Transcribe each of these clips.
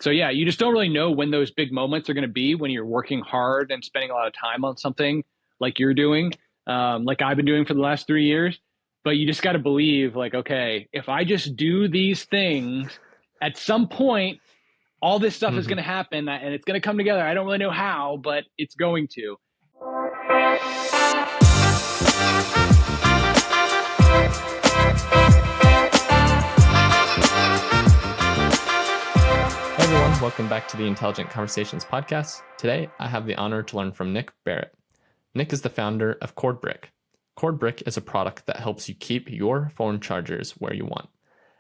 So yeah, you just don't really know when those big moments are going to be when you're working hard and spending a lot of time on something like you're doing, like I've been doing for the last 3 years. But you just got to believe, like, okay, if I just do these things, at some point, all this stuff is Hmm. going to happen and it's going to come together. I don't really know how, but it's going to. Hey everyone, welcome back to the Intelligent Conversations podcast. Today, I have the honor to learn from Nick Barrett. Nick is the founder of Cordbrick. Cordbrick is a product that helps you keep your phone chargers where you want.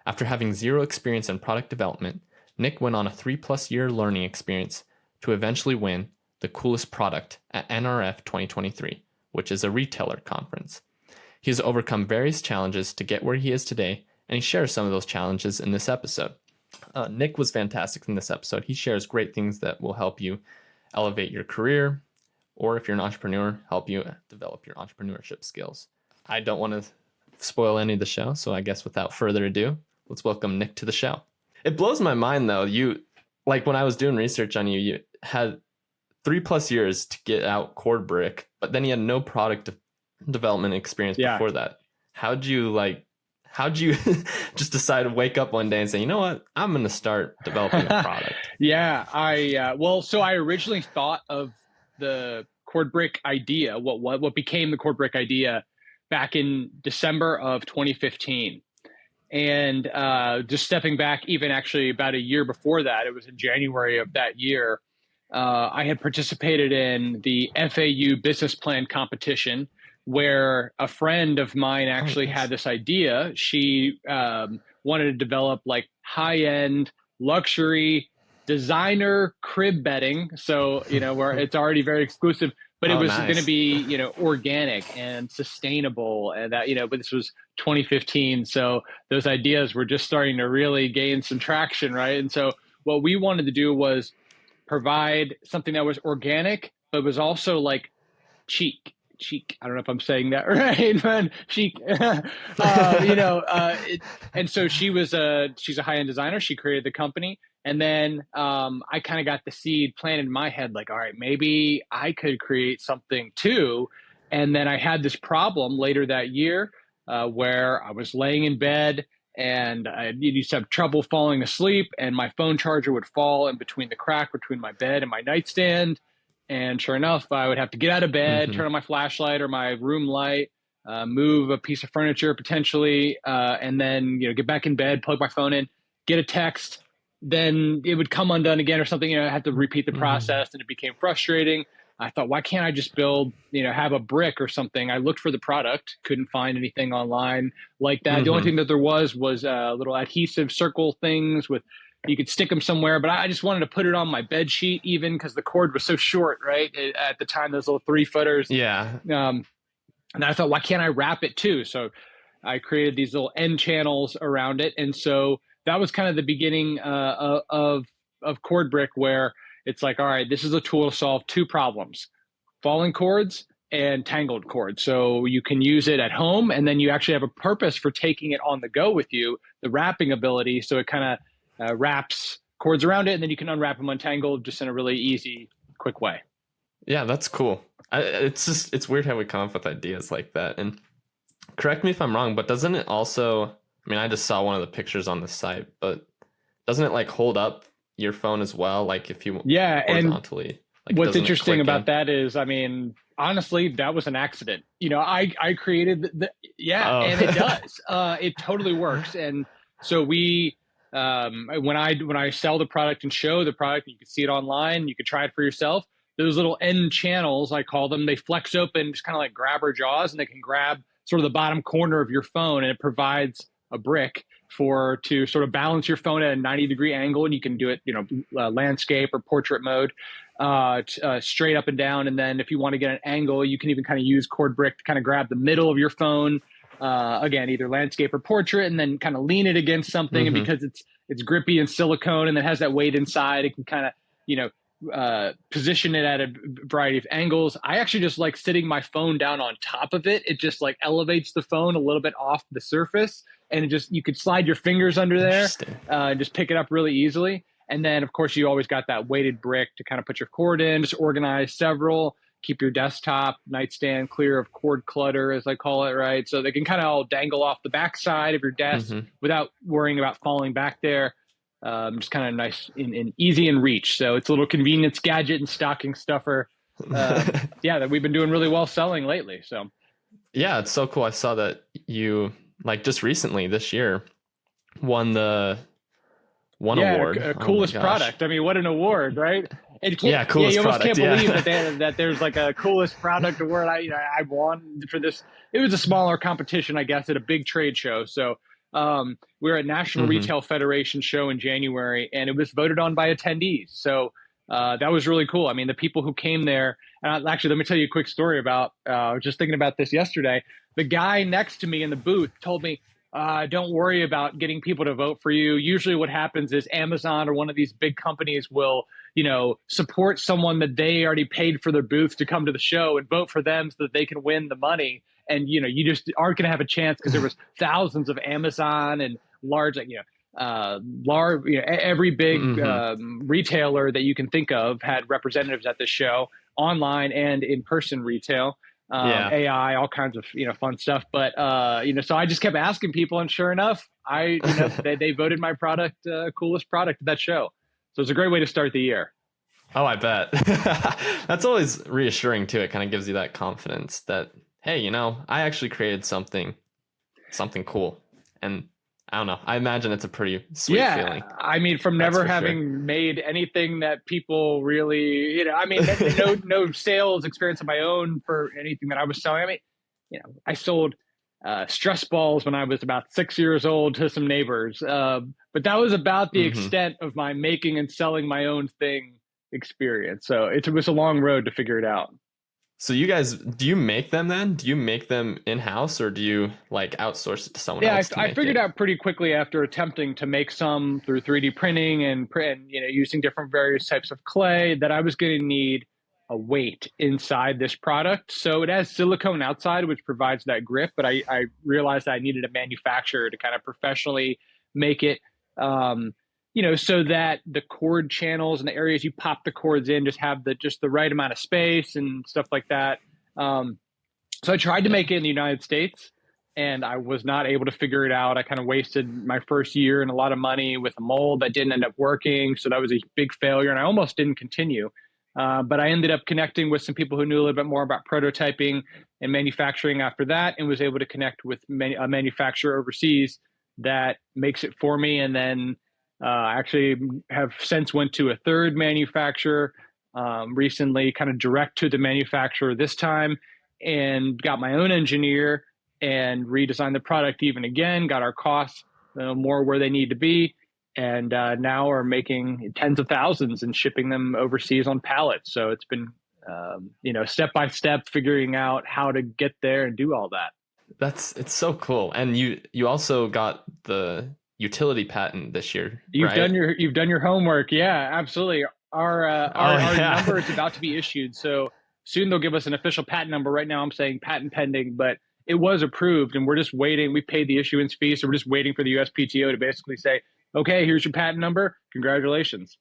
After having zero experience in product development, Nick went on a 3+ year learning experience to eventually win the coolest product at NRF 2023, which is a retailer conference. He has overcome various challenges to get where he is today, and he shares some of those challenges in this episode. Nick was fantastic in this episode. He shares great things that will help you elevate your career, or if you're an entrepreneur, help you develop your entrepreneurship skills. I don't want to spoil any of the show, so I guess without further ado, let's welcome Nick to the show. It blows my mind though. Like when I was doing research on you, you had 3+ years to get out Cordbrick, but then you had no product development experience before that. How'd you just decide to wake up one day and say, you know what, I'm going to start developing a product? So I originally thought of the Cordbrick idea, what became the Cordbrick idea, back in December of 2015. And just stepping back, even actually about a year before that, it was in January of that year, I had participated in the FAU business plan competition, where a friend of mine actually had this idea. She wanted to develop like high-end luxury designer crib bedding. So, where it's already very exclusive, but it was going to be, organic and sustainable, and that, but this was 2015. So those ideas were just starting to really gain some traction, right? And so what we wanted to do was provide something that was organic, but was also like chic. I don't know if I'm saying that right, man. Chic. And so she's a high-end designer. She created the company. And then I kind of got the seed planted in my head, like, all right, maybe I could create something too. And then I had this problem later that year where I was laying in bed and I used to have trouble falling asleep, and my phone charger would fall in between the crack between my bed and my nightstand. And sure enough, I would have to get out of bed, turn on my flashlight or my room light, move a piece of furniture potentially, and then get back in bed, plug my phone in, get a text. Then it would come undone again or something. I had to repeat the process, and it became frustrating. I thought, why can't I just build, have a brick or something? I looked for the product, couldn't find anything online like that. The only thing that there was little adhesive circle things with, you could stick them somewhere, but I just wanted to put it on my bed sheet, even because the cord was so short, right? At the time, those little 3-footers. Yeah. And I thought, why can't I wrap it too? So I created these little end channels around it. And so that was kind of the beginning of Cordbrick, where it's like, all right, this is a tool to solve two problems: falling cords and tangled cords. So you can use it at home, and then you actually have a purpose for taking it on the go with you, the wrapping ability. So it kind of wraps cords around it, and then you can unwrap them untangled just in a really easy, quick way. Yeah, that's cool. It's weird how we come up with ideas like that. And correct me if I'm wrong, but doesn't it also, I mean, I just saw one of the pictures on the site, but doesn't it like hold up your phone as well? Like if you horizontally. And what's interesting about that is, I mean, honestly, that was an accident. I created and it does. It totally works. And so when I sell the product and show the product, you can see it online, you can try it for yourself. Those little end channels, I call them, they flex open, just kind of like grabber jaws, and they can grab sort of the bottom corner of your phone, and it provides a brick to sort of balance your phone at a 90-degree angle, and you can do it, landscape or portrait mode, straight up and down. And then if you want to get an angle, you can even kind of use Cordbrick to kind of grab the middle of your phone, again, either landscape or portrait, and then kind of lean it against something. And because it's grippy and silicone, and it has that weight inside, it can kind of, position it at a variety of angles. I actually just like sitting my phone down on top of it. It just like elevates the phone a little bit off the surface, and you could slide your fingers under there, and just pick it up really easily. And then, of course, you always got that weighted brick to kind of put your cord in, just organize several, keep your desktop nightstand clear of cord clutter, as I call it, right? So they can kind of all dangle off the backside of your desk Mm-hmm. without worrying about falling back there. Just kind of nice and easy in reach. So it's a little convenience gadget and stocking stuffer. Yeah, that we've been doing really well selling lately. So Yeah, it's so cool. I saw that you like just recently this year won the one yeah, award. Oh my coolest gosh. product. I mean, what an award, right? Yeah, Yeah, coolest you almost product. can't believe Yeah. that there's like a coolest product award. I won for this. It was a smaller competition, I guess, at a big trade show. So we were at National Mm-hmm. Retail Federation show in January, and it was voted on by attendees. So that was really cool. I mean, the people who came there. Actually, let me tell you a quick story about. I was just thinking about this yesterday. The guy next to me in the booth told me, don't worry about getting people to vote for you. Usually what happens is Amazon or one of these big companies will, support someone that they already paid for their booth to come to the show and vote for them so that they can win the money. And, you just aren't going to have a chance because there was thousands of Amazon and large, every big Mm-hmm. retailer that you can think of had representatives at the show, online and in-person retail. Yeah. AI, all kinds of fun stuff. But so I just kept asking people, and sure enough, they voted my product coolest product at that show. So it's a great way to start the year. Oh, I bet. That's always reassuring too. It kind of gives you that confidence that, hey, I actually created something cool. And I don't know. I imagine it's a pretty sweet feeling. I mean, from That's never for sure. having made anything that people really, I mean, no sales experience of my own for anything that I was selling. I mean, I sold stress balls when I was about 6 years old to some neighbors. But that was about the Mm-hmm. extent of my making and selling my own thing experience. So it was a long road to figure it out. So you guys, do you make them then? Do you make them in-house or do you like outsource it to someone Yeah, else to I make figured it? out pretty quickly after attempting to make some through 3D printing and using different various types of clay that I was going to need a weight inside this product. So it has silicone outside, which provides that grip, but I realized I needed a manufacturer to kind of professionally make it, so that the cord channels and the areas you pop the cords in just have the right amount of space and stuff like that. So I tried to Yeah. make it in the United States, and I was not able to figure it out. I kind of wasted my first year and a lot of money with a mold that didn't end up working. So that was a big failure, and I almost didn't continue. But I ended up connecting with some people who knew a little bit more about prototyping and manufacturing after that, and was able to connect with a manufacturer overseas that makes it for me. And then I actually have since went to a third manufacturer recently, kind of direct to the manufacturer this time, and got my own engineer and redesigned the product even again, got our costs more where they need to be, and now are making tens of thousands and shipping them overseas on pallets. So it's been, step by step figuring out how to get there and do all that. It's so cool. And you also got the utility patent this year, You've right? done your homework. Yeah, absolutely. Our Yeah. number is about to be issued, so soon they'll give us an official patent number. Right now, I'm saying patent pending, but it was approved, and we're just waiting. We paid the issuance fee, so we're just waiting for the USPTO to basically say, "Okay, here's your patent number. Congratulations."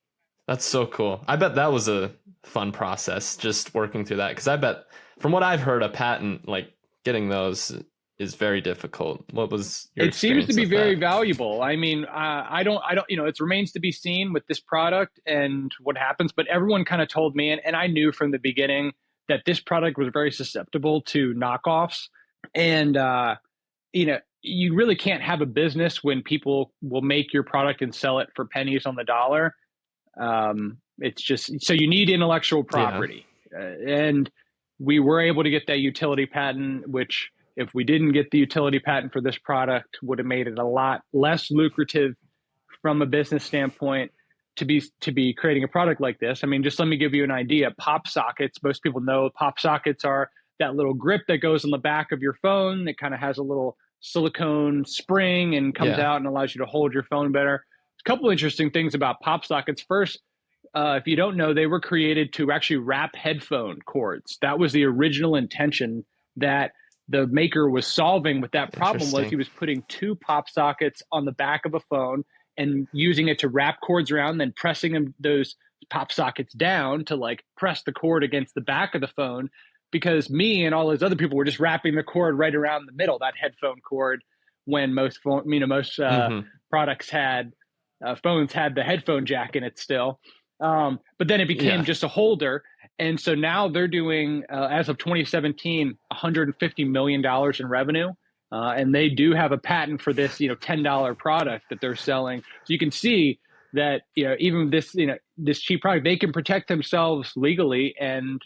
That's so cool. I bet that was a fun process just working through that because I bet from what I've heard, a patent like getting those is very difficult. What was your It seems to experience be with very that? valuable. I mean, I don't, it remains to be seen with this product and what happens, but everyone kind of told me, and I knew from the beginning that this product was very susceptible to knockoffs. And, you really can't have a business when people will make your product and sell it for pennies on the dollar. It's just, so you need intellectual Yeah. property. And we were able to get that utility patent, which if we didn't get the utility patent for this product would have made it a lot less lucrative from a business standpoint to be creating a product like this. I mean, just let me give you an idea. Pop sockets, most people know pop sockets are that little grip that goes on the back of your phone that kind of has a little silicone spring and comes Yeah. out and allows you to hold your phone better. A couple interesting things about pop sockets. First, if you don't know, they were created to actually wrap headphone cords. That was the original intention that the maker was solving with that problem. Was he Interesting. was putting two pop sockets on the back of a phone, and using it to wrap cords around, then pressing those pop sockets down to like press the cord against the back of the phone, because me and all those other people were just wrapping the cord right around the middle, that headphone cord, when most products had phones had the headphone jack in it still. But then it became just a holder. And so now they're doing, as of 2017, $150 million in revenue. And they do have a patent for this, $10 product that they're selling. So you can see that, even this, this cheap product, they can protect themselves legally, and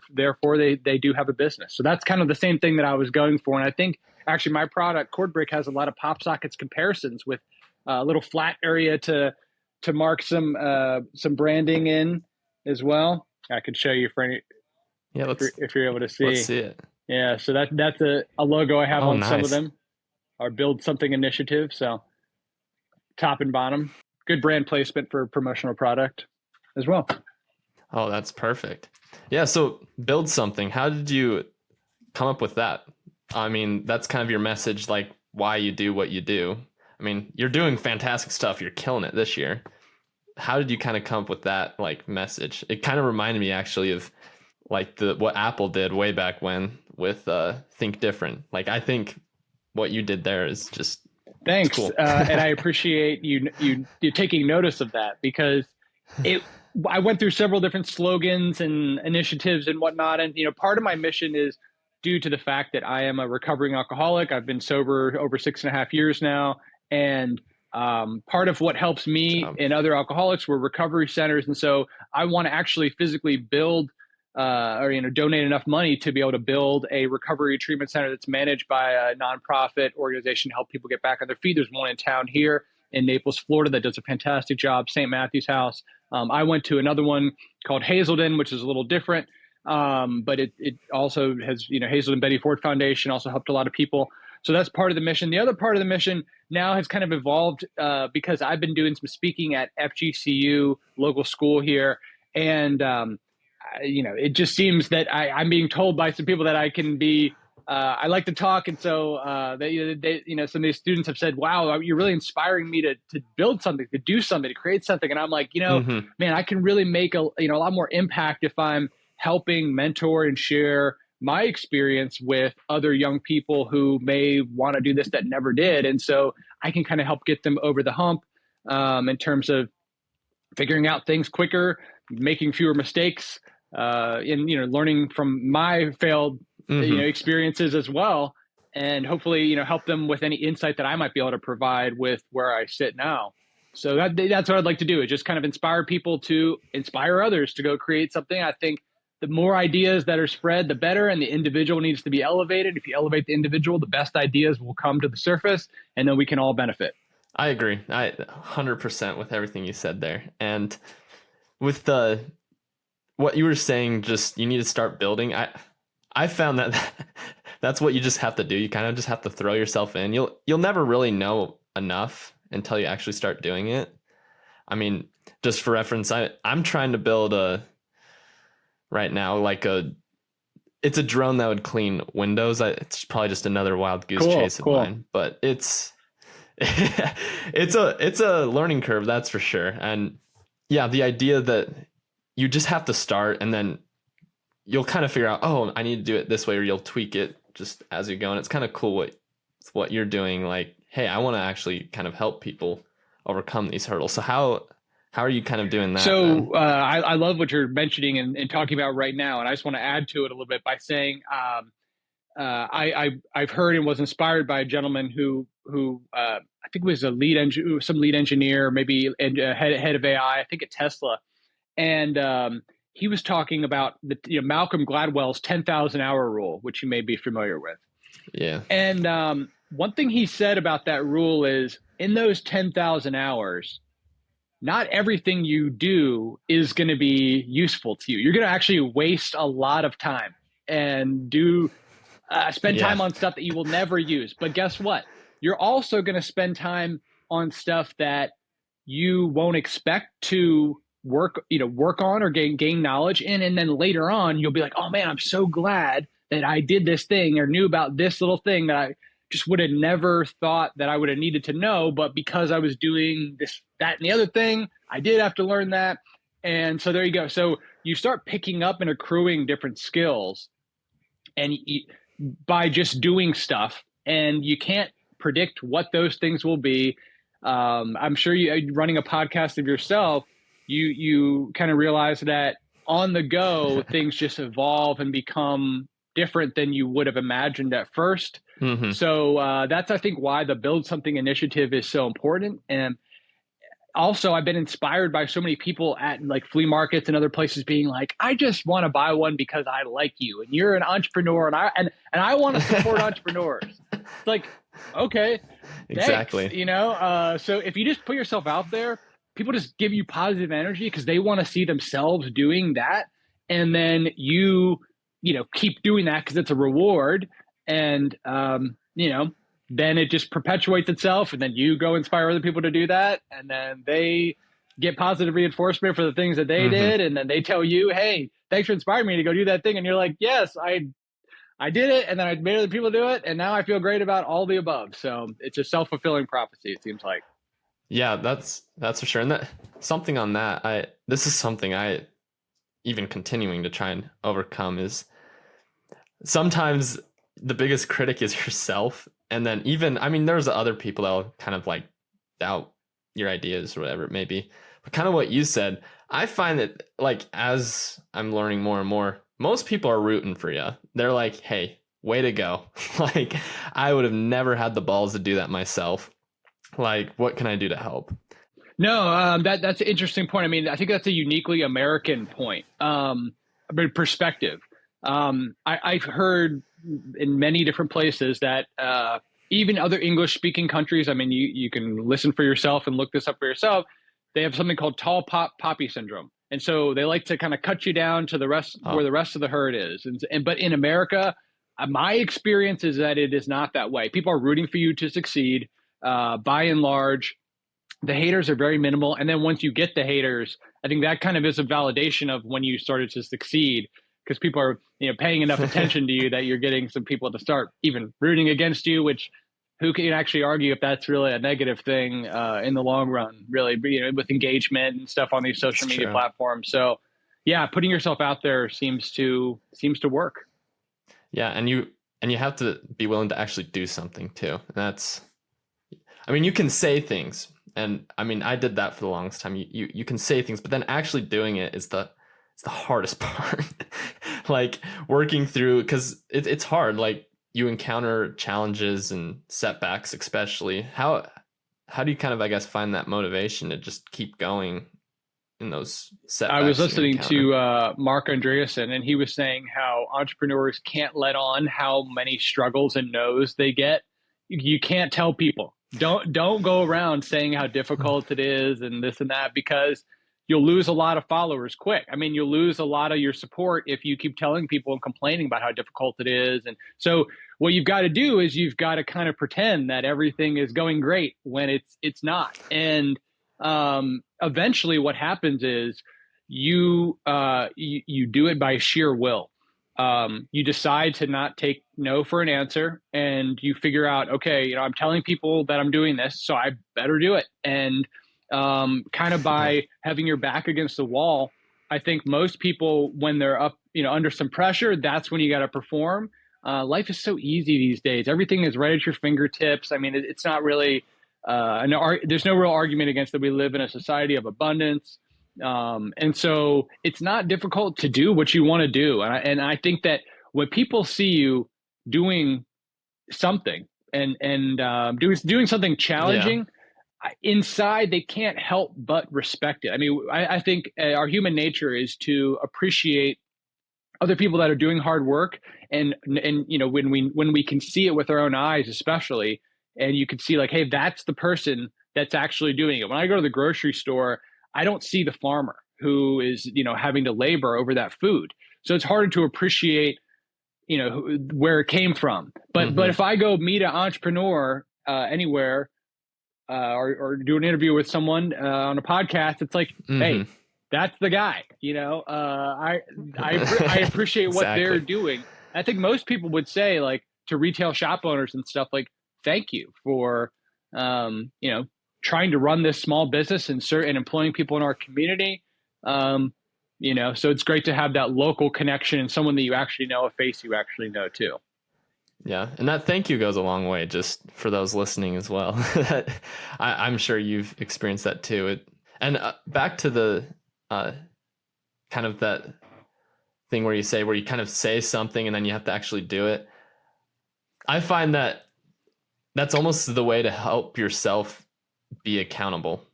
therefore they do have a business. So that's kind of the same thing that I was going for. And I think actually my product, Cordbrick, has a lot of pop sockets comparisons with a little flat area to mark some branding in as well. I could show you for any, if you're able to see. Let's see it. Yeah, so that's a logo I have on nice. some of them. Our Build Something initiative. So top and bottom, good brand placement for a promotional product as well. Oh, that's perfect. Yeah, so Build Something. How did you come up with that? I mean, that's kind of your message, like why you do what you do. I mean, you're doing fantastic stuff. You're killing it this year. How did you kind of come up with that like message? It kind of reminded me actually of like what Apple did way back when with Think Different. Like, I think what you did there is just thanks. Cool. And I appreciate you taking notice of that, because I went through several different slogans and initiatives and whatnot. And, part of my mission is due to the fact that I am a recovering alcoholic. I've been sober over 6.5 years now. And part of what helps me and other alcoholics were recovery centers. And so I want to actually physically build or donate enough money to be able to build a recovery treatment center that's managed by a nonprofit organization to help people get back on their feet. There's one in town here in Naples, Florida, that does a fantastic job, St. Matthew's House. I went to another one called Hazelden, which is a little different, but it also has, Hazelden Betty Ford Foundation also helped a lot of people. So that's part of the mission. The other part of the mission now has kind of evolved because I've been doing some speaking at FGCU, local school here. And, it just seems that I'm being told by some people that I can be, I like to talk. And so they, some of these students have said, wow, you're really inspiring me to build something, to do something, to create something. And I'm like, man, I can really make a lot more impact if I'm helping mentor and share my experience with other young people who may want to do this that never did. And so I can kind of help get them over the hump in terms of figuring out things quicker, making fewer mistakes, and, learning from my failed, experiences as well. And hopefully, help them with any insight that I might be able to provide with where I sit now. So that's what I'd like to do, is just kind of inspire people to inspire others to go create something. I think the more ideas that are spread, the better, and the individual needs to be elevated. If you elevate the individual, the best ideas will come to the surface, and then we can all benefit. I agree. 100% with everything you said there. And with what you were saying, just you need to start building. I found that that's what you just have to do. You kind of just have to throw yourself in. You'll never really know enough until you actually start doing it. I mean, just for reference, I'm trying to build right now, it's a drone that would clean windows. It's probably just another wild goose chase of mine, but it's a learning curve, that's for sure. And yeah, the idea that you just have to start, and then you'll kind of figure out, oh, I need to do it this way, or you'll tweak it just as you go. And it's kind of cool what you're doing. Like, hey, I want to actually kind of help people overcome these hurdles. So how are you kind of doing that? So I love what you're mentioning and talking about right now. And I just want to add to it a little bit by saying I've heard and was inspired by a gentleman who I think was some lead engineer, maybe head of AI, I think at Tesla. And he was talking about Malcolm Gladwell's 10,000 hour rule, which you may be familiar with. Yeah. And one thing he said about that rule is, in those 10,000 hours, not everything you do is going to be useful to you. You're going to actually waste a lot of time and spend time on stuff that you will never use. But guess what? You're also going to spend time on stuff that you won't expect to work on or gain knowledge in. And then later on, you'll be like, oh man, I'm so glad that I did this thing or knew about this little thing that just would have never thought that I would have needed to know. But because I was doing this, that, and the other thing, I did have to learn that. And so there you go. So you start picking up and accruing different skills and by just doing stuff, and you can't predict what those things will be. I'm sure you running a podcast of yourself, you kind of realize that on the go, things just evolve and become different than you would have imagined at first. Mm-hmm. So that's, I think, why the Build Something initiative is so important. And also, I've been inspired by so many people at like flea markets and other places being like, I just want to buy one because I like you and you're an entrepreneur and I want to support entrepreneurs. It's like, okay, exactly. Thanks, so if you just put yourself out there, people just give you positive energy because they want to see themselves doing that. And then you keep doing that because it's a reward. And, then it just perpetuates itself, and then you go inspire other people to do that, and then they get positive reinforcement for the things that they did, and then they tell you, hey, thanks for inspiring me to go do that thing, and you're like, yes, I did it, and then I made other people do it, and now I feel great about all the above. So it's a self-fulfilling prophecy, it seems like. Yeah, that's for sure. And this is something I even continuing to try and overcome is sometimes the biggest critic is yourself. And then there's other people that'll kind of like doubt your ideas or whatever it may be. But kind of what you said, I find that like as I'm learning more and more, most people are rooting for you. They're like, hey, way to go. Like, I would have never had the balls to do that myself. Like, what can I do to help? No, that's an interesting point. I mean, I think that's a uniquely American point, perspective. I've heard in many different places that even other English speaking countries, I mean, you can listen for yourself and look this up for yourself. They have something called tall poppy syndrome. And so they like to kind of cut you down to the rest where the rest of the herd is. But in America, my experience is that it is not that way. People are rooting for you to succeed. By and large, the haters are very minimal. And then once you get the haters, I think that kind of is a validation of when you started to succeed, because people are paying enough attention to you that you're getting some people to start even rooting against you, which who can actually argue if that's really a negative thing in the long run, really, with engagement and stuff on these social media platforms. So yeah, putting yourself out there seems to work. Yeah. And you have to be willing to actually do something too. And you can say things, and I did that for the longest time. You can say things, but then actually doing it is the hardest part. Like working through, because it's hard. Like you encounter challenges and setbacks, especially. How do you kind of, I guess, find that motivation to just keep going in those setbacks? I was listening to Mark Andreessen, and he was saying how entrepreneurs can't let on how many struggles and no's they get. You can't tell people. Don't go around saying how difficult it is and this and that, because you'll lose a lot of followers quick. I mean, you'll lose a lot of your support if you keep telling people and complaining about how difficult it is. And so what you've got to do is you've got to kind of pretend that everything is going great when it's not. And eventually what happens is you do it by sheer will. You decide to not take no for an answer, and you figure out, okay, I'm telling people that I'm doing this, so I better do it. And kind of by having your back against the wall, I think most people, when they're up, under some pressure, that's when you got to perform. Life is so easy these days. Everything is right at your fingertips. I mean, it's not really, there's no real argument against that. We live in a society of abundance. And so it's not difficult to do what you want to do. And I think that when people see you doing something and doing something challenging, inside they can't help but respect it. I mean, I think our human nature is to appreciate other people that are doing hard work, and when we can see it with our own eyes, especially, and you can see like, hey, that's the person that's actually doing it. When I go to the grocery store, I don't see the farmer who is having to labor over that food. So it's harder to appreciate where it came from. But if I go meet an entrepreneur anywhere, or do an interview with someone on a podcast, it's like, hey, that's the guy. I appreciate what they're doing. I think most people would say, like, to retail shop owners and stuff, like, thank you for, you know, trying to run this small business and employing people in our community. You know, so it's great to have that local connection and someone that you actually know, a face you actually know too. Yeah. And that thank you goes a long way, just for those listening as well. I'm sure you've experienced that too. And back to the kind of that thing where you kind of say something and then you have to actually do it. I find that that's almost the way to help yourself be accountable,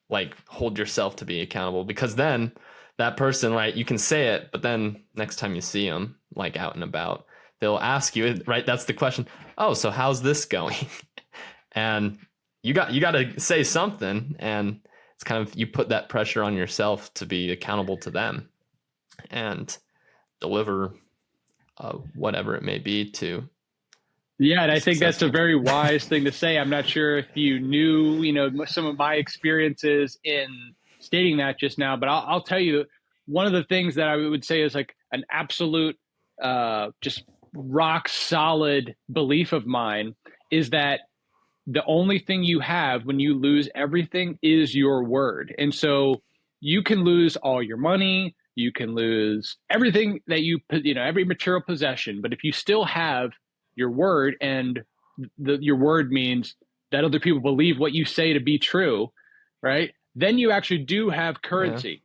like hold yourself to be accountable, because then that person, right, you can say it, but then next time you see them, like out and about, they'll ask you, right? That's the question. Oh, so how's this going? And you got to say something, and it's kind of, you put that pressure on yourself to be accountable to them and deliver whatever it may be to. Yeah, and I think that's a very wise thing to say. I'm not sure if you knew, you know, some of my experiences in stating that just now, but I'll tell you, one of the things that I would say is like an absolute, just rock solid belief of mine is that the only thing you have when you lose everything is your word. And so you can lose all your money, you can lose everything that you know, every material possession, but if you still have your word, and your word means that other people believe what you say to be true, right? Then you actually do have currency.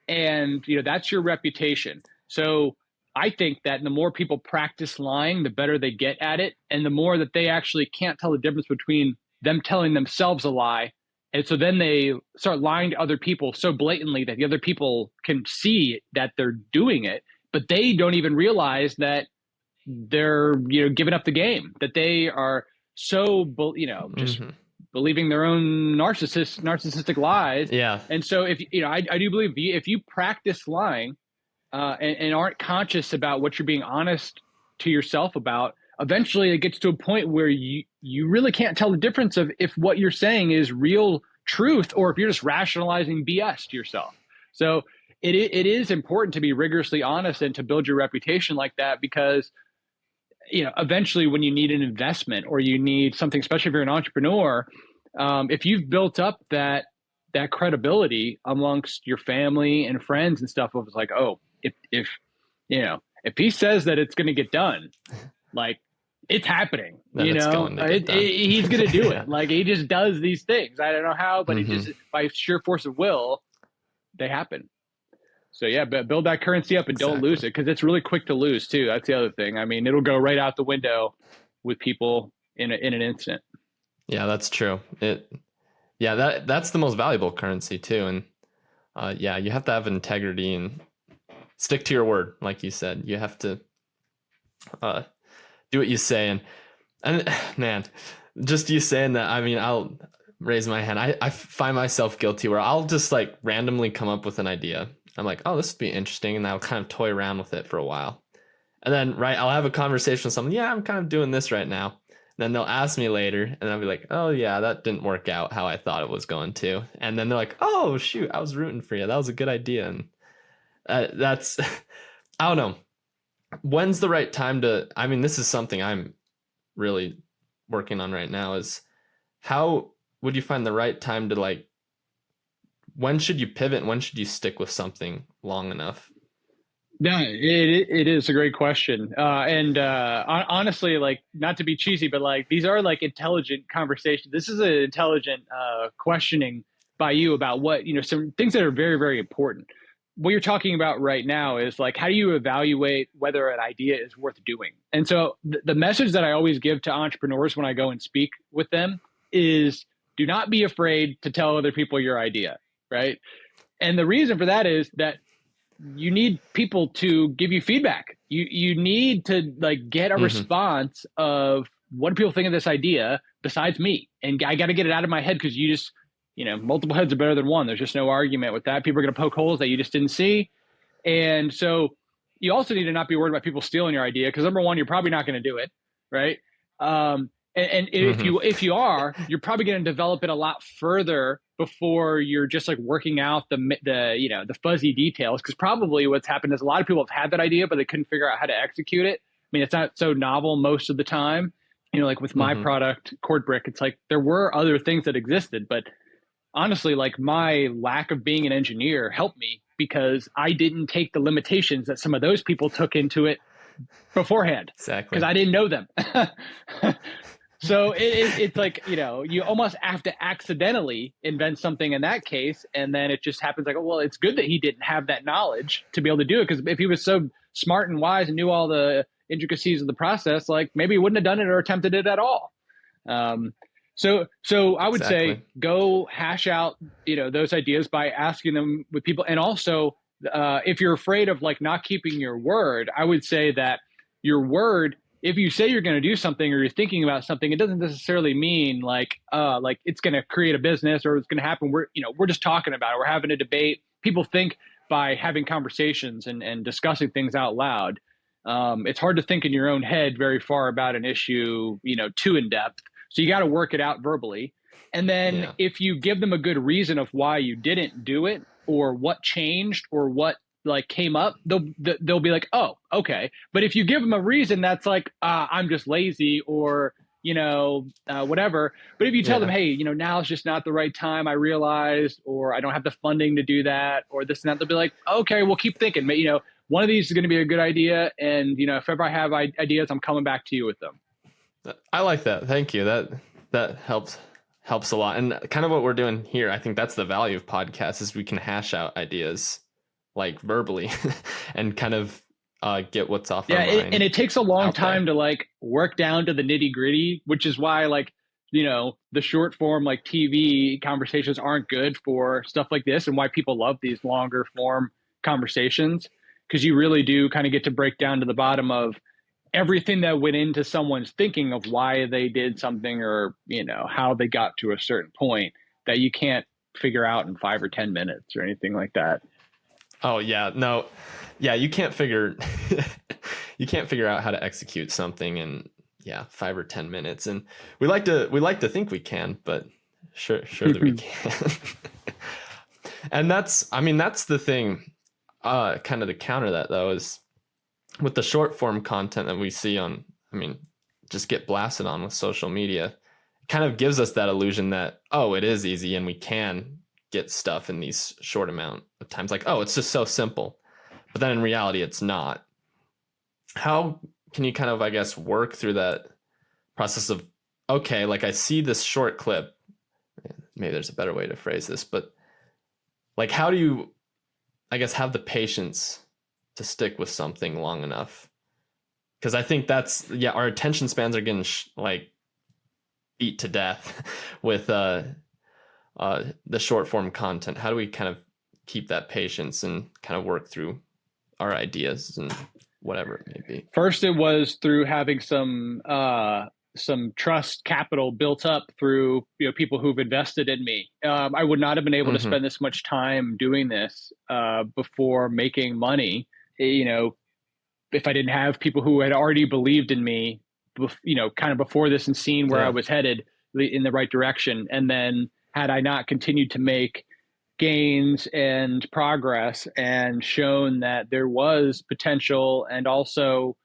Yeah. And, you know, that's your reputation. So I think that the more people practice lying, the better they get at it. And the more that they actually can't tell the difference between them telling themselves a lie. And so then they start lying to other people so blatantly that the other people can see that they're doing it, but they don't even realize that they're, you know, giving up the game, that they are so, you know, just believing their own narcissistic lies. Yeah. And so if, you know, I do believe if you practice lying and aren't conscious about what you're being honest to yourself about, eventually it gets to a point where you really can't tell the difference of if what you're saying is real truth or if you're just rationalizing BS to yourself. So it is important to be rigorously honest and to build your reputation like that, because, you know, eventually when you need an investment or you need something, especially if you're an entrepreneur, if you've built up that credibility amongst your family and friends and stuff, it's like, oh, if you know, if he says that it's going to get done, like it's happening, you know, he's going to do it. Like he just does these things. I don't know how, but it just, by sheer force of will, they happen. So yeah, but build that currency up and don't lose it, because it's really quick to lose too. That's the other thing. I mean, it'll go right out the window with people in an instant. Yeah, that's true. That's the most valuable currency too. And yeah, you have to have integrity and stick to your word, like you said. You have to do what you say. And man, just you saying that, I mean, I'll raise my hand. I find myself guilty where I'll just like randomly come up with an idea. I'm like, oh, this would be interesting. And I'll kind of toy around with it for a while. And then, right, I'll have a conversation with someone. Yeah, I'm kind of doing this right now. And then they'll ask me later and I'll be like, oh yeah, that didn't work out how I thought it was going to. And then they're like, oh shoot, I was rooting for you. That was a good idea. And that's, I don't know. When's the right time to, I mean, this is something I'm really working on right now, is how would you find the right time to, like, when should you pivot and when should you stick with something long enough? Yeah, it is a great question. Honestly, like, not to be cheesy, but like, these are like intelligent conversations. This is an intelligent questioning by you about what, you know, some things that are very, very important. What you're talking about right now is like, how do you evaluate whether an idea is worth doing? And so the message that I always give to entrepreneurs when I go and speak with them is, do not be afraid to tell other people your idea, right? And the reason for that is that you need people to give you feedback. You need to like get a response of what do people think of this idea besides me? And I got to get it out of my head, because you just, you know, multiple heads are better than one. There's just no argument with that. People are going to poke holes that you just didn't see. And so you also need to not be worried about people stealing your idea, because number one, you're probably not going to do it, right? If you are, you're probably going to develop it a lot further before you're just like working out the you know, the fuzzy details. Because probably what's happened is a lot of people have had that idea, but they couldn't figure out how to execute it. I mean, it's not so novel most of the time. like with my product, Cordbrick, it's like there were other things that existed, but honestly, like my lack of being an engineer helped me because I didn't take the limitations that some of those people took into it beforehand because Exactly. I didn't know them. So it's like, you almost have to accidentally invent something in that case. And then it just happens like, oh, well, it's good that he didn't have that knowledge to be able to do it. Because if he was so smart and wise and knew all the intricacies of the process, like maybe he wouldn't have done it or attempted it at all. So I would say go hash out, those ideas by asking them with people. And also, if you're afraid of like not keeping your word, I would say that your word, if you say you're going to do something or you're thinking about something, it doesn't necessarily mean like it's going to create a business or it's going to happen. We're just talking about it. We're having a debate. People think by having conversations and discussing things out loud. It's hard to think in your own head very far about an issue, too in depth. So you got to work it out verbally. And then if you give them a good reason of why you didn't do it or what changed or what like came up, they'll be like, oh, okay. But if you give them a reason that's like, I'm just lazy or, whatever. But if you tell them, hey, now is just not the right time, I realized, or I don't have the funding to do that or this and that, they'll be like, okay, we'll keep thinking. But, one of these is going to be a good idea. And, if ever I have ideas, I'm coming back to you with them. I like that. Thank you. That helps a lot. And kind of what we're doing here, I think that's the value of podcasts is we can hash out ideas like verbally and kind of get what's off our mind. And it takes a long time to like work down to the nitty gritty, which is why like, the short form like TV conversations aren't good for stuff like this and why people love these longer form conversations. Because you really do kind of get to break down to the bottom of everything that went into someone's thinking of why they did something or, how they got to a certain point that you can't figure out in 5 or 10 minutes or anything like that. Oh yeah. No. Yeah. You can't figure out how to execute something in 5 or 10 minutes. And we like to think we can, but sure that we can. And that's the thing, kind of to counter that though, is with the short form content that we see on, just get blasted on with social media, it kind of gives us that illusion that, oh, it is easy and we can get stuff in these short amount of times. Like, oh, it's just so simple. But then in reality, it's not. How can you kind of, I guess, work through that process of, okay, like I see this short clip, maybe there's a better way to phrase this, but like, how do you, I guess, have the patience to stick with something long enough? Because I think that's, our attention spans are getting beat to death with the short form content. How do we kind of keep that patience and kind of work through our ideas and whatever it may be? First, it was through having some trust capital built up through people who've invested in me. I would not have been able to spend this much time doing this before making money. If I didn't have people who had already believed in me, kind of before this and seen where I was headed in the right direction. And then had I not continued to make gains and progress and shown that there was potential and also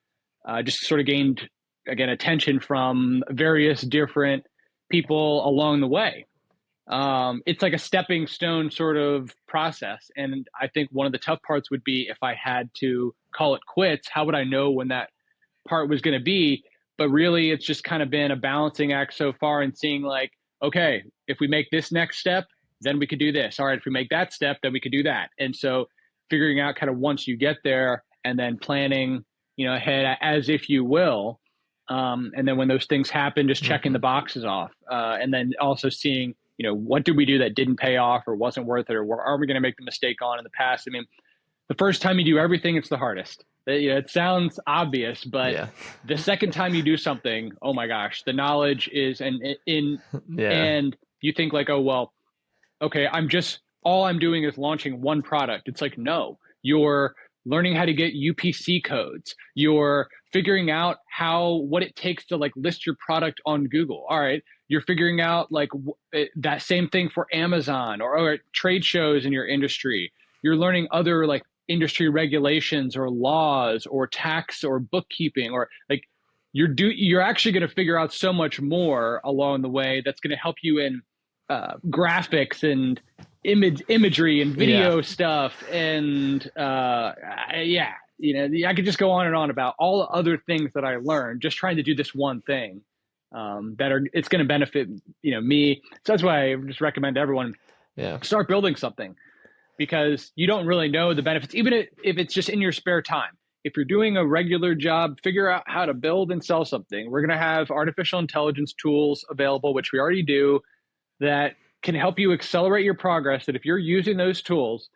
just sort of gained, again, attention from various different people along the way. It's like a stepping stone sort of process. And I think one of the tough parts would be if I had to call it quits, how would I know when that part was going to be? But really, it's just kind of been a balancing act so far and seeing like, okay, if we make this next step, then we could do this. All right, if we make that step, then we could do that. And so figuring out kind of once you get there and then planning, ahead as if you will. And then when those things happen, just checking the boxes off. And then also seeing, what did we do that didn't pay off or wasn't worth it, or are we going to make the mistake on in the past? The first time you do everything, it's the hardest. It sounds obvious, but the second time you do something, oh my gosh, the knowledge is and you think like, oh, well, okay, all I'm doing is launching one product. It's like, no, you're learning how to get UPC codes. You're figuring out what it takes to like list your product on Google. All right. You're figuring out like that same thing for Amazon or trade shows in your industry. You're learning other like industry regulations or laws or tax or bookkeeping or like you're actually going to figure out so much more along the way that's going to help you in graphics and imagery and Yeah. video stuff and yeah, I could just go on and on about all the other things that I learned just trying to do this one thing, it's going to benefit me. So that's why I just recommend everyone Yeah. start building something, because you don't really know the benefits, even if it's just in your spare time. If you're doing a regular job, figure out how to build and sell something. We're going to have artificial intelligence tools available, which we already do, that can help you accelerate your progress. That if you're using those tools,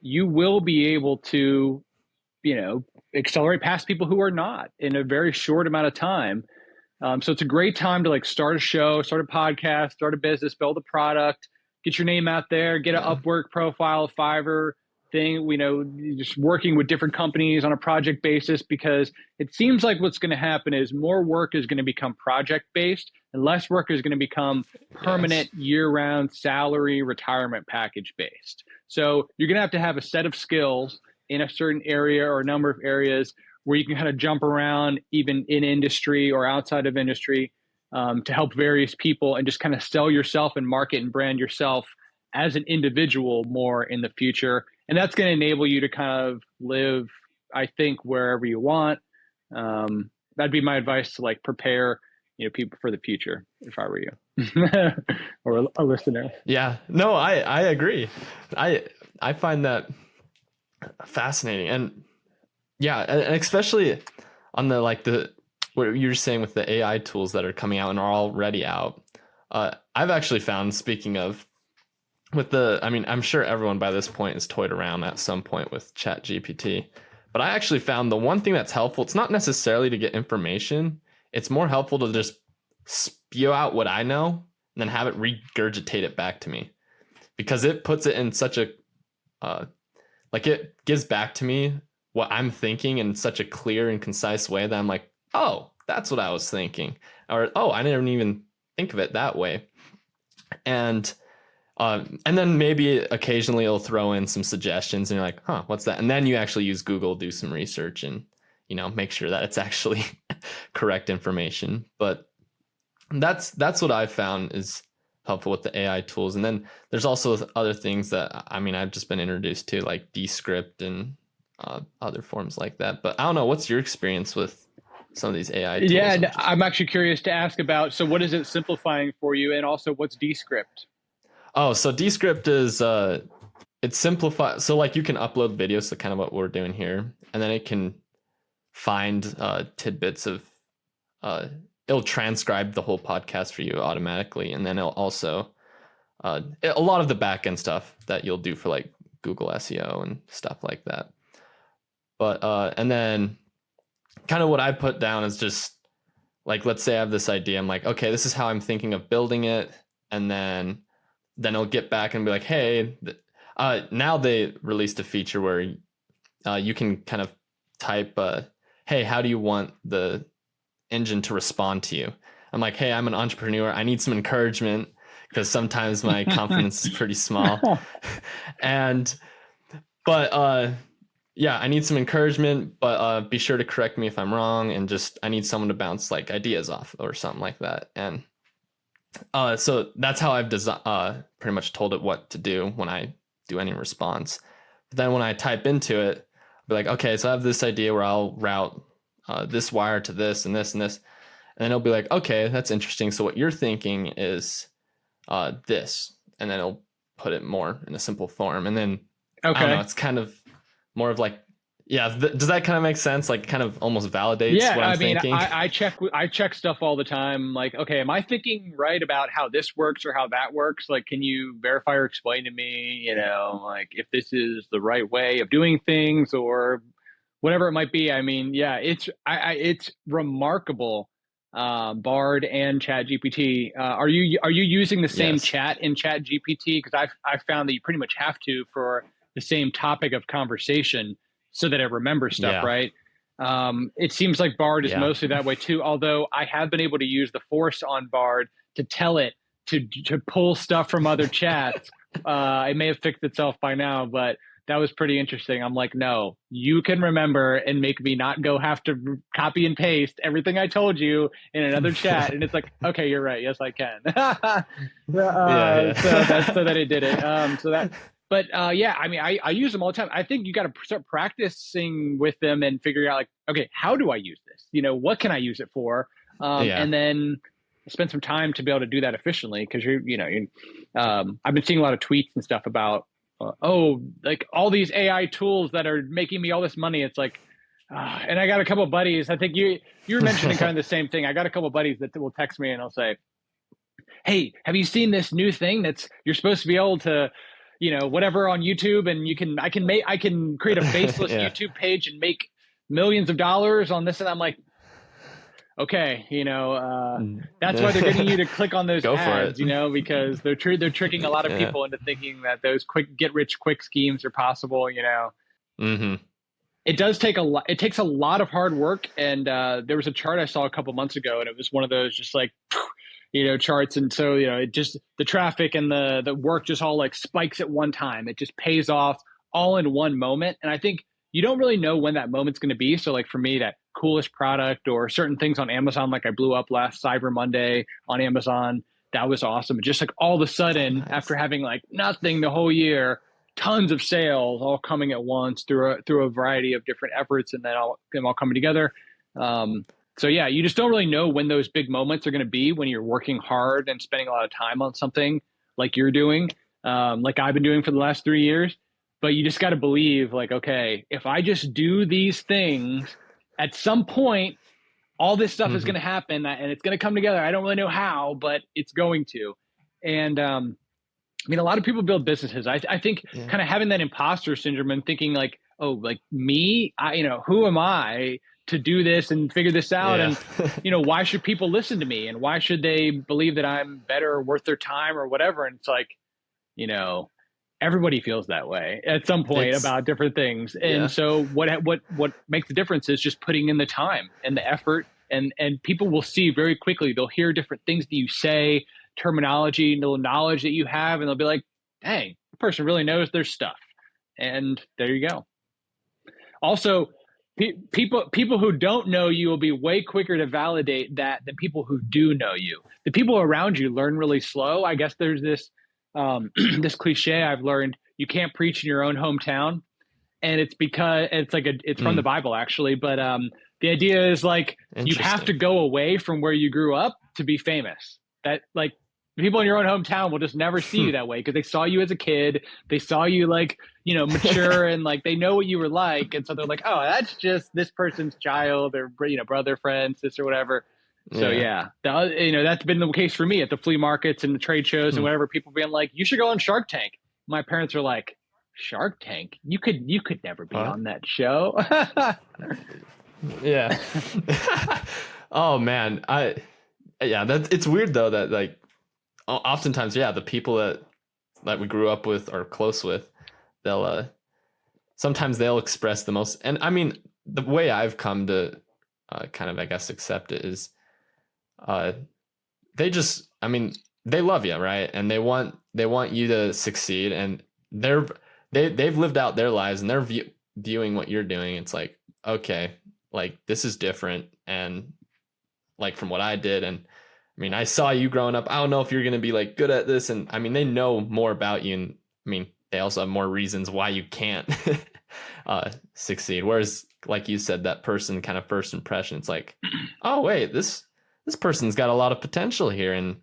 you will be able to, accelerate past people who are not in a very short amount of time. So it's a great time to like start a show, start a podcast, start a business, build a product, get your name out there, get an Upwork profile, Fiverr thing, just working with different companies on a project basis, because it seems like what's going to happen is more work is going to become project based and less work is going to become permanent year round salary retirement package based. So you're going to have a set of skills in a certain area or a number of areas where you can kind of jump around even in industry or outside of industry, to help various people and just kind of sell yourself and market and brand yourself as an individual more in the future. And that's going to enable you to kind of live, I think, wherever you want. That'd be my advice to like prepare, people for the future if I were you or a listener. Yeah, no, I agree. I find that fascinating. And yeah, and especially on the what you're saying with the AI tools that are coming out and are already out. I've actually found, speaking of, I'm sure everyone by this point has toyed around at some point with Chat GPT, but I actually found the one thing that's helpful, it's not necessarily to get information. It's more helpful to just spew out what I know and then have it regurgitate it back to me, because it puts it in such a, it gives back to me what I'm thinking in such a clear and concise way that I'm like, oh, that's what I was thinking. Or, oh, I didn't even think of it that way. And then maybe occasionally it'll throw in some suggestions and you're like, huh, what's that? And then you actually use Google, do some research and, make sure that it's actually correct information. But that's what I've found is helpful with the AI tools. And then there's also other things that, I've just been introduced to, like Descript and other forms like that. But I don't know, what's your experience with some of these AI tools? Yeah, I'm actually curious to ask about, so what is it simplifying for you? And also what's Descript? Oh, so Descript is, it's simplified. So like you can upload videos, so kind of what we're doing here. And then it can find tidbits of, it'll transcribe the whole podcast for you automatically. And then it'll also, a lot of the backend stuff that you'll do for like Google SEO and stuff like that. But, and then kind of what I put down is just like, let's say I have this idea. I'm like, okay, this is how I'm thinking of building it. And then it'll get back and be like, hey, now they released a feature where you can kind of type, hey, how do you want the engine to respond to you? I'm like, hey, I'm an entrepreneur. I need some encouragement because sometimes my confidence is pretty small. Yeah, I need some encouragement, but be sure to correct me if I'm wrong. And just, I need someone to bounce like ideas off or something like that. And so that's how I've pretty much told it what to do when I do any response. But then when I type into it, I'll be like, okay, so I have this idea where I'll route this wire to this and this and this. And then it'll be like, okay, that's interesting. So what you're thinking is this. And then it'll put it more in a simple form. And then, okay, I don't know, it's kind of more of like, yeah, does that kind of make sense? Like kind of almost validates what I'm thinking? I check stuff all the time. Like, okay, am I thinking right about how this works or how that works? Like, can you verify or explain to me, like if this is the right way of doing things or whatever it might be? It's remarkable. Bard and Chat GPT. Are you using the same chat in Chat GPT? Because I've found that you pretty much have to for the same topic of conversation, so that it remembers stuff, right? It seems like Bard is mostly that way too, although I have been able to use the force on Bard to tell it to pull stuff from other chats. It may have fixed itself by now, but that was pretty interesting. I'm like, no, you can remember and make me not go have to copy and paste everything I told you in another chat. And it's like, okay, you're right. Yes, I can. Yeah, So that yeah. it did it. But yeah, I mean, I use them all the time. I think you got to start practicing with them and figuring out like, okay, how do I use this? What can I use it for? Yeah. And then spend some time to be able to do that efficiently because I've been seeing a lot of tweets and stuff about like all these AI tools that are making me all this money. It's like, and I got a couple of buddies. I think you were mentioning kind of the same thing. I got a couple of buddies that will text me and I'll say, "Hey, have you seen this new thing that's you're supposed to be able to, whatever on YouTube, and I can create a faceless Yeah. YouTube page and make millions of dollars on this." And I'm like, okay, that's why they're getting you to click on those Go for ads, it. Because they're tricking a lot of Yeah. people into thinking that those quick get rich quick schemes are possible. Mm-hmm. It does take a lot. It takes a lot of hard work. And there was a chart I saw a couple months ago, and it was one of those just like, charts. And so, it just the traffic and the work just all like spikes at one time. It just pays off all in one moment. And I think you don't really know when that moment's going to be. So like for me, that coolest product or certain things on Amazon, like I blew up last Cyber Monday on Amazon. That was awesome. Just like all of a Oh, sudden, nice. after having like nothing the whole year, tons of sales all coming at once through a variety of different efforts, and then them all coming together. Um, so yeah, you just don't really know when those big moments are going to be when you're working hard and spending a lot of time on something like you're doing, like I've been doing for the last 3 years. But you just got to believe, like, okay, if I just do these things, at some point, all this stuff is Mm-hmm. going to happen and it's going to come together. I don't really know how, but it's going to. And I mean, a lot of people build businesses. I think Yeah. kind of having that imposter syndrome and thinking like, oh, like me, who am I to do this and figure this out? Yeah. And, why should people listen to me? And why should they believe that I'm better or worth their time or whatever? And it's like, you know, everybody feels that way at some point It's about different things. And yeah. so what makes the difference is just putting in the time and the effort, and people will see very quickly. They'll hear different things that you say, terminology, little knowledge that you have, and they'll be like, dang, the person really knows their stuff. And there you go. Also, people who don't know you will be way quicker to validate that than people who do know you. The people around you learn really slow. I guess there's this this cliche I've learned: you can't preach in your own hometown, and it's because it's from the Mm, Bible actually. But the idea is like you have to interesting. go away from where you grew up to be famous. That like people in your own hometown will just never see you Hmm. that way because they saw you as a kid, they saw you like mature, and like they know what you were like, and so they're like, oh, that's just this person's child or brother, friend, sister, whatever. So Yeah. yeah, that's been the case for me at the flea markets and the trade shows and Hmm. whatever. People being like, you should go on Shark Tank. My parents are like, Shark Tank? You could never be What? on that show. Yeah. Oh man, I yeah, that's it's weird though that like oftentimes yeah, the people that we grew up with or close with, they'll sometimes they'll express the most, and I mean the way I've come to kind of I guess accept it is uh they just I mean they love you, right? And they want you to succeed, and they've lived out their lives and they're viewing what you're doing. It's like, okay, like this is different, and like from what I did, and I mean I saw you growing up. I don't know if you're gonna be like good at this, and I mean they know more about you, and I mean they also have more reasons why you can't succeed. Whereas like you said, that person kind of first impression, it's like, oh wait, this person's got a lot of potential here, and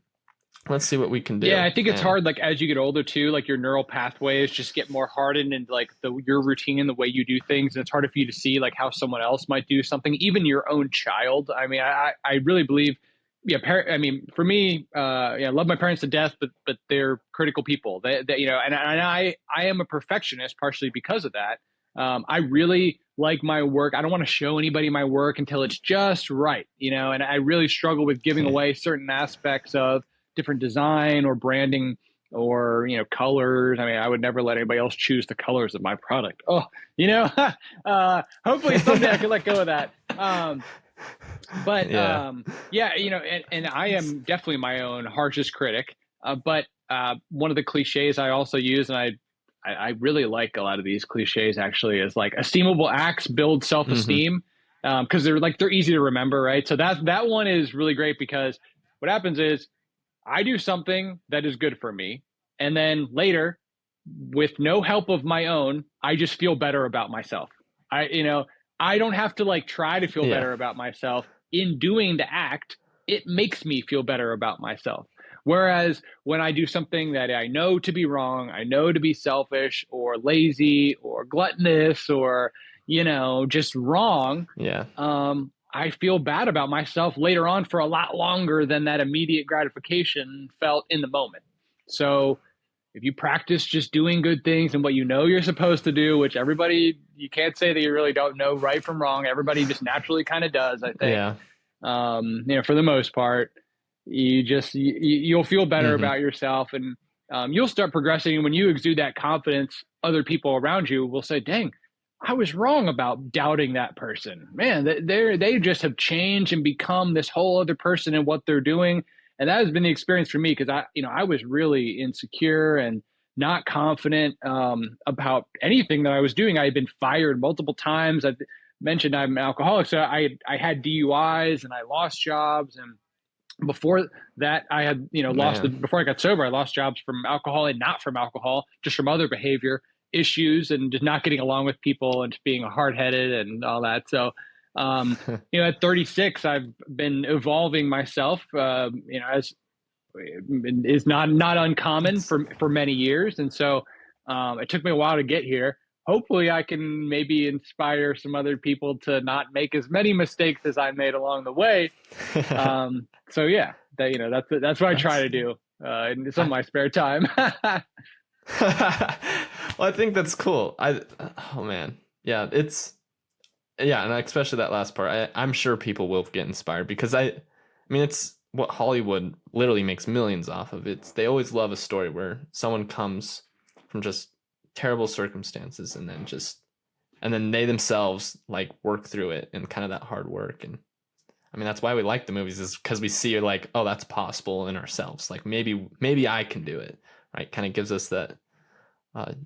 let's see what we can Yeah, do. I think it's And hard. Like as you get older too, like your neural pathways just get more hardened, and like your routine and the way you do things, and it's harder for you to see like how someone else might do something, even your own child. I mean, I really believe, yeah. I mean, for me, yeah, I love my parents to death, but they're critical people. They and I am a perfectionist partially because of that. I really like my work. I don't want to show anybody my work until it's just right, and I really struggle with giving away certain aspects of different design or branding or colors. I mean, I would never let anybody else choose the colors of my product. Oh, hopefully someday I could let go of that. But yeah. yeah, and I am definitely my own harshest critic. But one of the cliches I also use, and I really like a lot of these cliches actually, is like esteemable acts build self-esteem, because they're easy to remember, right? So that one is really great, because what happens is I do something that is good for me, and then later, with no help of my own, I just feel better about myself. I don't have to like try to feel Yeah. better about myself. In doing the act, it makes me feel better about myself. Whereas when I do something that I know to be wrong, I know to be selfish or lazy or gluttonous or, just wrong, Yeah. I feel bad about myself later on for a lot longer than that immediate gratification felt in the moment. So if you practice just doing good things and what you know you're supposed to do, which everybody, you can't say that you really don't know right from wrong. Everybody just naturally kind of does, I think. Yeah. For the most part, you'll feel better Hmm. about yourself, and you'll start progressing. And when you exude that confidence, other people around you will say, dang, I was wrong about doubting that person. Man, they just have changed and become this whole other person in what they're doing. And that has been the experience for me, because I was really insecure and not confident about anything that I was doing. I had been fired multiple times. I've mentioned I'm an alcoholic, so I had DUIs and I lost jobs. And before that, I had Man. before I got sober, I lost jobs from alcohol, and not from alcohol, just from other behavior issues and just not getting along with people and just being hard headed and all that. So at 36, I've been evolving myself, as is not uncommon That's for many years. And so it took me a while to get here. Hopefully I can maybe inspire some other people to not make as many mistakes as I made along the way. So yeah, that's what I try that's to do in some of I my spare time. well, I think that's cool. Oh man. Yeah, and especially that last part. I'm sure people will get inspired, because I mean it's what Hollywood literally makes millions off of. They always love a story where someone comes from just terrible circumstances, and then they themselves like work through it, and kind of that hard work. And I mean that's why we like the movies, is because we see like, oh, that's possible in ourselves. Like maybe I can do it, right? Kind of gives us that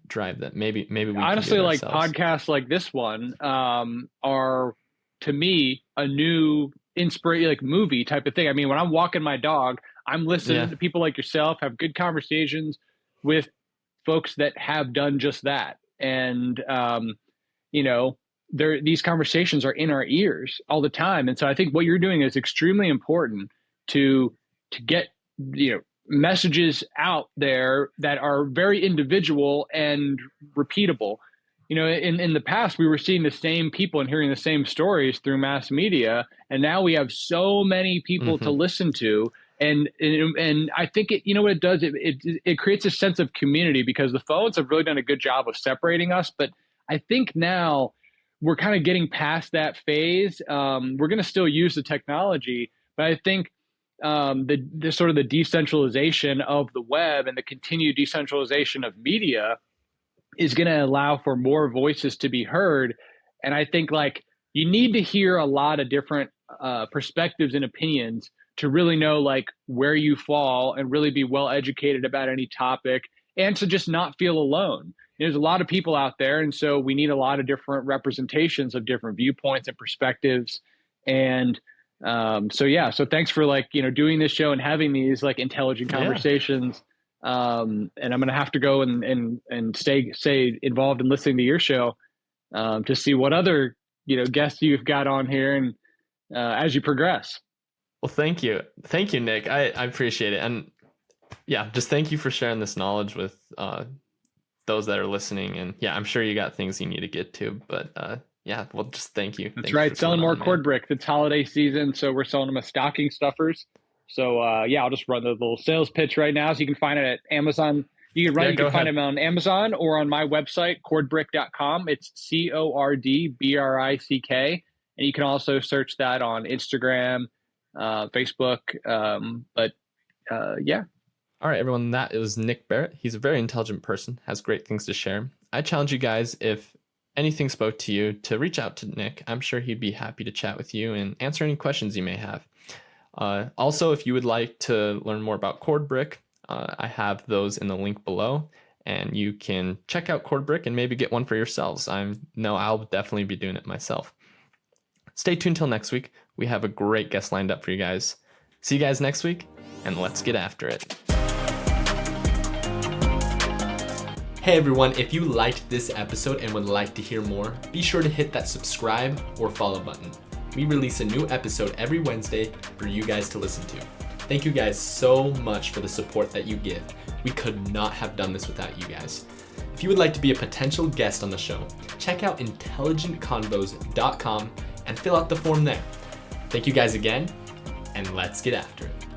drive that maybe we can do Honestly, it like ourselves. podcasts like this one are, to me, a new inspiration, like movie type of thing. I mean, when I'm walking my dog, I'm listening Yeah. to people like yourself have good conversations with folks that have done just that. And you know, these conversations are in our ears all the time. And so I think what you're doing is extremely important to get, messages out there that are very individual and repeatable. In the past, we were seeing the same people and hearing the same stories through mass media, and now we have so many people to Hmm. listen to. And I think what it does, it creates a sense of community, because the phones have really done a good job of separating us. But I think now we're kind of getting past that phase. We're going to still use the technology, but I think the sort of the decentralization of the web and the continued decentralization of media is going to allow for more voices to be heard. And I think like you need to hear a lot of different perspectives and opinions to really know like where you fall and really be well educated about any topic, and to just not feel alone. There's a lot of people out there, and so we need a lot of different representations of different viewpoints and perspectives. And so yeah, so thanks for like doing this show and having these like intelligent Yeah. conversations. And I'm gonna have to go and stay involved in listening to your show to see what other guests you've got on here, and as you progress. Well, thank you, Nick. I appreciate it, and yeah, just thank you for sharing this knowledge with those that are listening. And yeah, I'm sure you got things you need to get to, but yeah, well, just thank you. That's Thank you right. for Selling coming more on, man. Cordbrick. It's holiday season, so we're selling them as stocking stuffers. So yeah, I'll just run the little sales pitch right now. So you can find it at Amazon. Yeah, You go can find ahead. them on Amazon or on my website, cordbrick.com. It's Cordbrick. And you can also search that on Instagram, Facebook. But yeah. All right, everyone, that is Nick Barrett. He's a very intelligent person, has great things to share. I challenge you guys, if anything spoke to you, to reach out to Nick. I'm sure he'd be happy to chat with you and answer any questions you may have. Also, if you would like to learn more about Cordbrick, I have those in the link below. and you can check out Cordbrick and maybe get one for yourselves. I'll definitely be doing it myself. Stay tuned till next week. We have a great guest lined up for you guys. See you guys next week, and let's get after it. Hey everyone, if you liked this episode and would like to hear more, be sure to hit that subscribe or follow button. We release a new episode every Wednesday for you guys to listen to. Thank you guys so much for the support that you give. We could not have done this without you guys. If you would like to be a potential guest on the show, check out intelligentconvos.com and fill out the form there. Thank you guys again, and let's get after it.